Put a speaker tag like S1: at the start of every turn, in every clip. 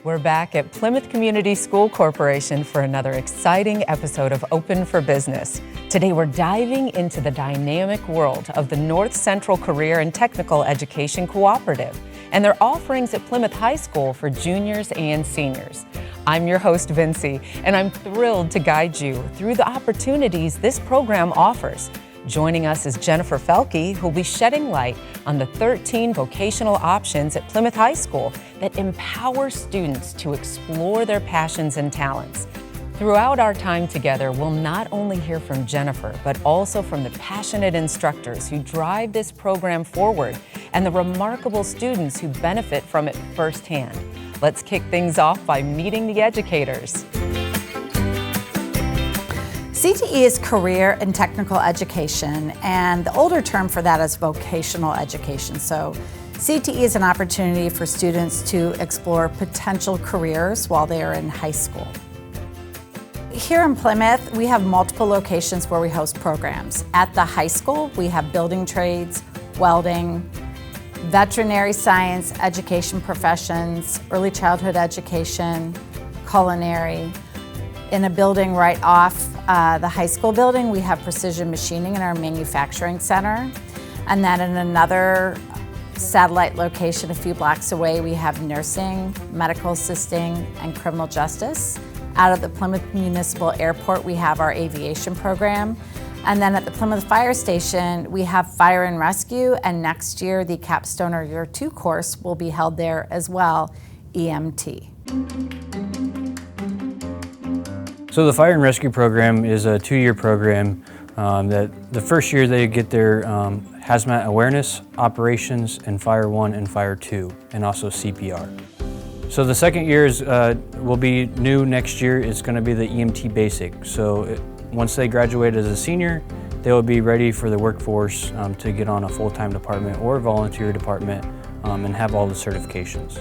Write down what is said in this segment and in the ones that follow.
S1: We're back at Plymouth Community School Corporation for another exciting episode of Open for Business. Today we're diving into the dynamic world of the North Central Career and Technical Education Cooperative and their offerings at Plymouth High School for juniors and seniors. I'm your host, Vincie, and I'm thrilled to guide you through the opportunities this program offers. Joining us is Jennifer Felke, who'll be shedding light on the 13 vocational options at Plymouth High School that empower students to explore their passions and talents. Throughout our time together, we'll not only hear from Jennifer, but also from the passionate instructors who drive this program forward and the remarkable students who benefit from it firsthand. Let's kick things off by meeting the educators.
S2: CTE is career and technical education, and the older term for that is vocational education. So CTE is an opportunity for students to explore potential careers while they are in high school. Here in Plymouth, we have multiple locations where we host programs. At the high school, we have building trades, welding, veterinary science, education professions, early childhood education, culinary. In a building right off the high school building, we have precision machining in our manufacturing center. And then in another satellite location a few blocks away, we have nursing, medical assisting, and criminal justice. Out of the Plymouth Municipal Airport, we have our aviation program. And then at the Plymouth Fire Station, we have fire and rescue, and next year the capstone or year 2 course will be held there as well, EMT.
S3: So the Fire and Rescue program is a 2-year program that the first year they get their hazmat awareness, operations, and Fire 1 and Fire 2, and also CPR. So the second year will be new next year. It's going to be the EMT basic. So once they graduate as a senior, they will be ready for the workforce to get on a full-time department or volunteer department and have all the certifications.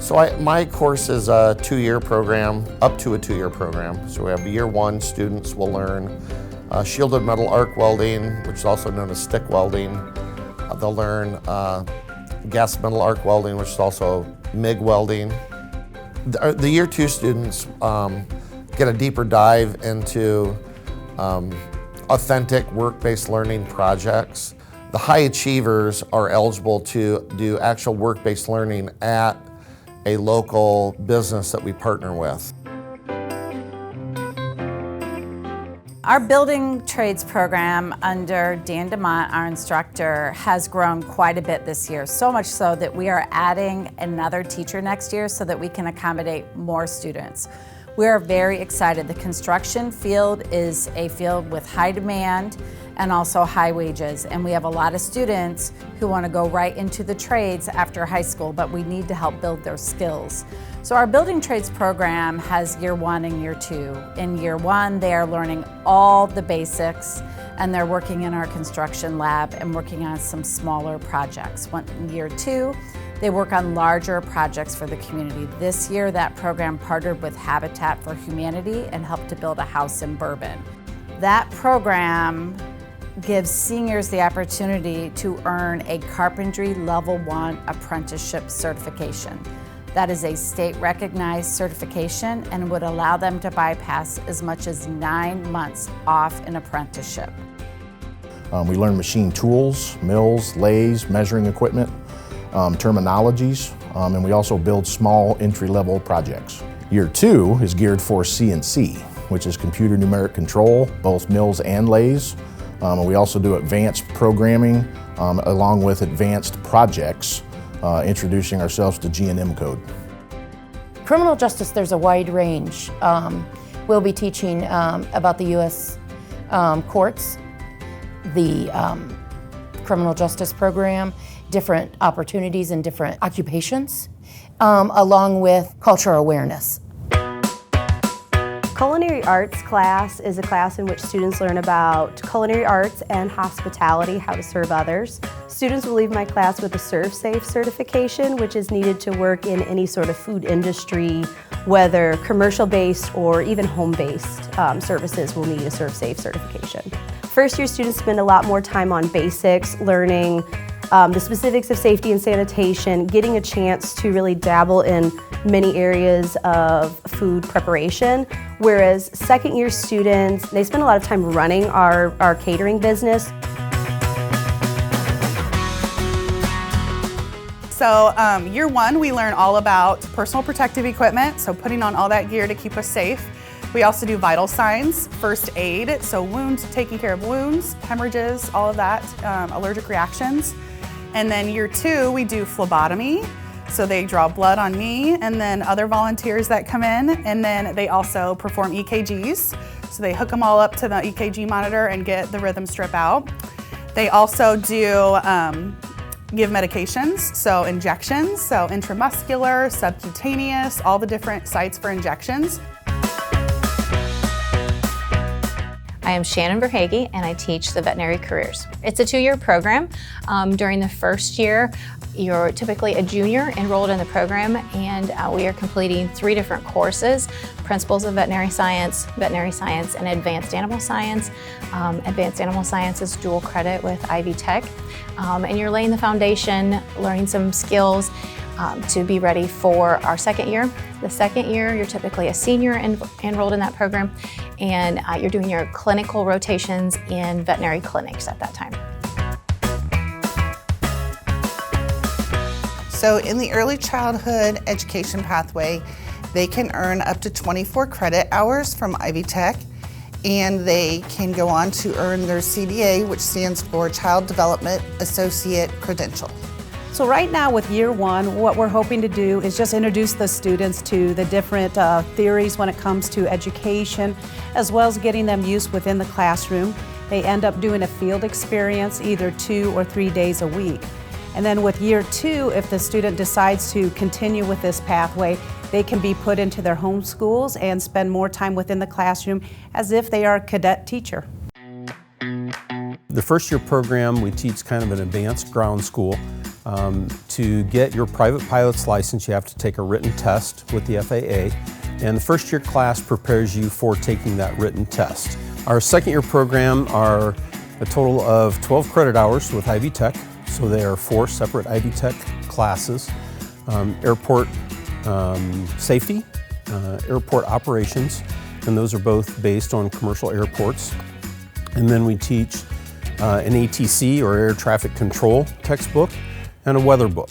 S4: So my course is a 2-year program, up to a 2-year program. So we have year 1 students will learn shielded metal arc welding, which is also known as stick welding. They'll learn gas metal arc welding, which is also MIG welding. The year 2 students get a deeper dive into authentic work-based learning projects. The high achievers are eligible to do actual work-based learning at a local business that we partner with.
S2: Our building trades program under Dan DeMont, our instructor, has grown quite a bit this year, so much so that we are adding another teacher next year so that we can accommodate more students. We are very excited. The construction field is a field with high demand and also high wages, and we have a lot of students who want to go right into the trades after high school, but we need to help build their skills. So our building trades program has year 1 and year 2. In year 1, they are learning all the basics, and they're working in our construction lab and working on some smaller projects. In year 2, they work on larger projects for the community. This year, that program partnered with Habitat for Humanity and helped to build a house in Bourbon. That program gives seniors the opportunity to earn a carpentry level 1 apprenticeship certification. That is a state-recognized certification and would allow them to bypass as much as 9 months off an apprenticeship.
S5: We learn machine tools, mills, lathes, measuring equipment, terminologies, and we also build small entry-level projects. Year 2 is geared for CNC, which is computer numeric control, both mills and lathes. We also do advanced programming along with advanced projects, introducing ourselves to G&M code.
S6: Criminal justice, there's a wide range. We'll be teaching about the U.S. courts, the criminal justice program, different opportunities in different occupations, along with cultural awareness.
S7: Culinary arts class is a class in which students learn about culinary arts and hospitality, how to serve others. Students will leave my class with a Serve Safe certification, which is needed to work in any sort of food industry, whether commercial-based or even home-based services will need a Serve Safe certification. First-year students spend a lot more time on basics, learning the specifics of safety and sanitation, getting a chance to really dabble in many areas of food preparation, whereas second-year students, they spend a lot of time running our catering business.
S8: So year one, we learn all about personal protective equipment, so putting on all that gear to keep us safe. We also do vital signs, first aid, so wounds, taking care of wounds, hemorrhages, all of that, allergic reactions. And then year two, we do phlebotomy. So they draw blood on me and then other volunteers that come in, and then they also perform EKGs. So they hook them all up to the EKG monitor and get the rhythm strip out. They also do give medications, so injections, so intramuscular, subcutaneous, all the different sites for injections.
S9: I am Shannon Verhage and I teach the veterinary careers. It's a 2-year program. During the first year, you're typically a junior enrolled in the program, and we are completing 3 different courses: Principles of Veterinary Science, and Advanced Animal Science. Advanced Animal Science is dual credit with Ivy Tech. And you're laying the foundation, learning some skills to be ready for our second year. The second year, you're typically a senior enrolled in that program, and you're doing your clinical rotations in veterinary clinics at that time.
S10: So in the early childhood education pathway, they can earn up to 24 credit hours from Ivy Tech, and they can go on to earn their CDA, which stands for Child Development Associate Credential.
S11: So right now with year one, what we're hoping to do is just introduce the students to the different theories when it comes to education, as well as getting them used within the classroom. They end up doing a field experience either 2 or 3 days a week. And then with year two, if the student decides to continue with this pathway, they can be put into their home schools and spend more time within the classroom as if they are a cadet teacher.
S12: The first year program, we teach kind of an advanced ground school. To get your private pilot's license, you have to take a written test with the FAA, and the first year class prepares you for taking that written test. Our second year program are a total of 12 credit hours with Ivy Tech, so there are 4 separate Ivy Tech classes: airport safety, airport operations, and those are both based on commercial airports. And then we teach an ATC, or air traffic control textbook, and a weather book.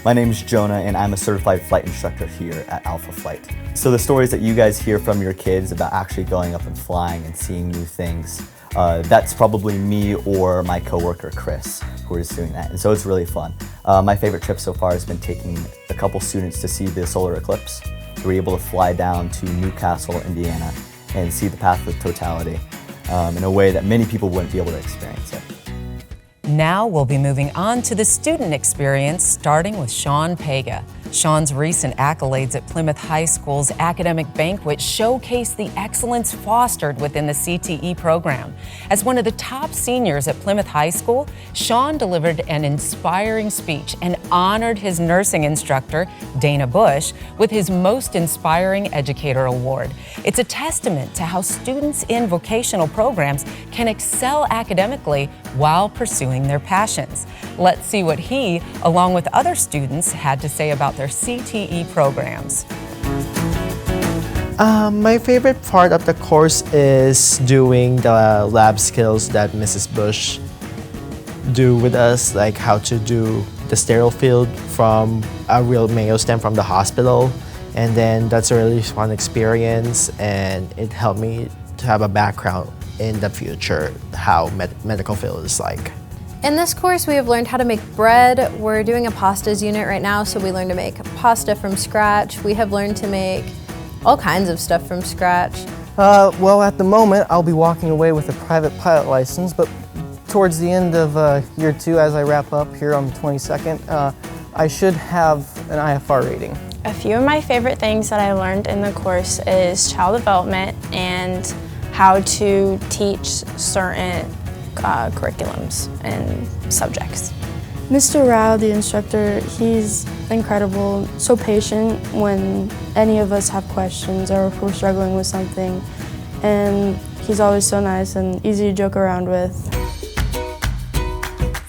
S13: My name is Jonah, and I'm a certified flight instructor here at Alpha Flight. So the stories that you guys hear from your kids about actually going up and flying and seeing new things, that's probably me or my coworker Chris who is doing that, and so it's really fun. My favorite trip so far has been taking a couple students to see the solar eclipse. We were able to fly down to Newcastle, Indiana, and see the path of totality in a way that many people wouldn't be able to experience it.
S1: Now we'll be moving on to the student experience, starting with Sean Pega. Sean's recent accolades at Plymouth High School's academic banquet showcase the excellence fostered within the CTE program. As one of the top seniors at Plymouth High School, Sean delivered an inspiring speech and honored his nursing instructor, Dana Bush, with his Most Inspiring Educator Award. It's a testament to how students in vocational programs can excel academically while pursuing their passions. Let's see what he, along with other students, had to say about their CTE programs.
S14: My favorite part of the course is doing the lab skills that Mrs. Bush do with us, like how to do the sterile field from a real Mayo stem from the hospital. And then that's a really fun experience, and it helped me to have a background in the future, how medical field is like.
S15: In this course, we have learned how to make bread. We're doing a pastas unit right now, so we learned to make pasta from scratch. We have learned to make all kinds of stuff from scratch.
S16: Well, at the moment, I'll be walking away with a private pilot license, but towards the end of year 2, as I wrap up here on the 22nd, I should have an IFR rating.
S17: A few of my favorite things that I learned in the course is child development and how to teach certain curriculums and subjects.
S18: Mr. Rao, the instructor, he's incredible, so patient when any of us have questions or if we're struggling with something, and he's always so nice and easy to joke around with.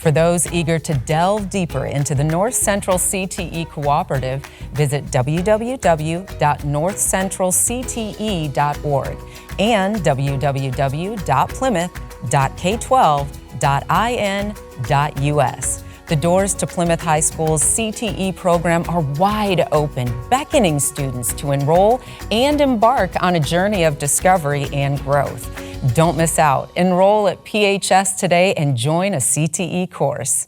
S1: For those eager to delve deeper into the North Central CTE Cooperative, visit www.northcentralcte.org and www.plymouth.k12.in.us. The doors to Plymouth High School's CTE program are wide open, beckoning students to enroll and embark on a journey of discovery and growth. Don't miss out. Enroll at PHS today and join a CTE course.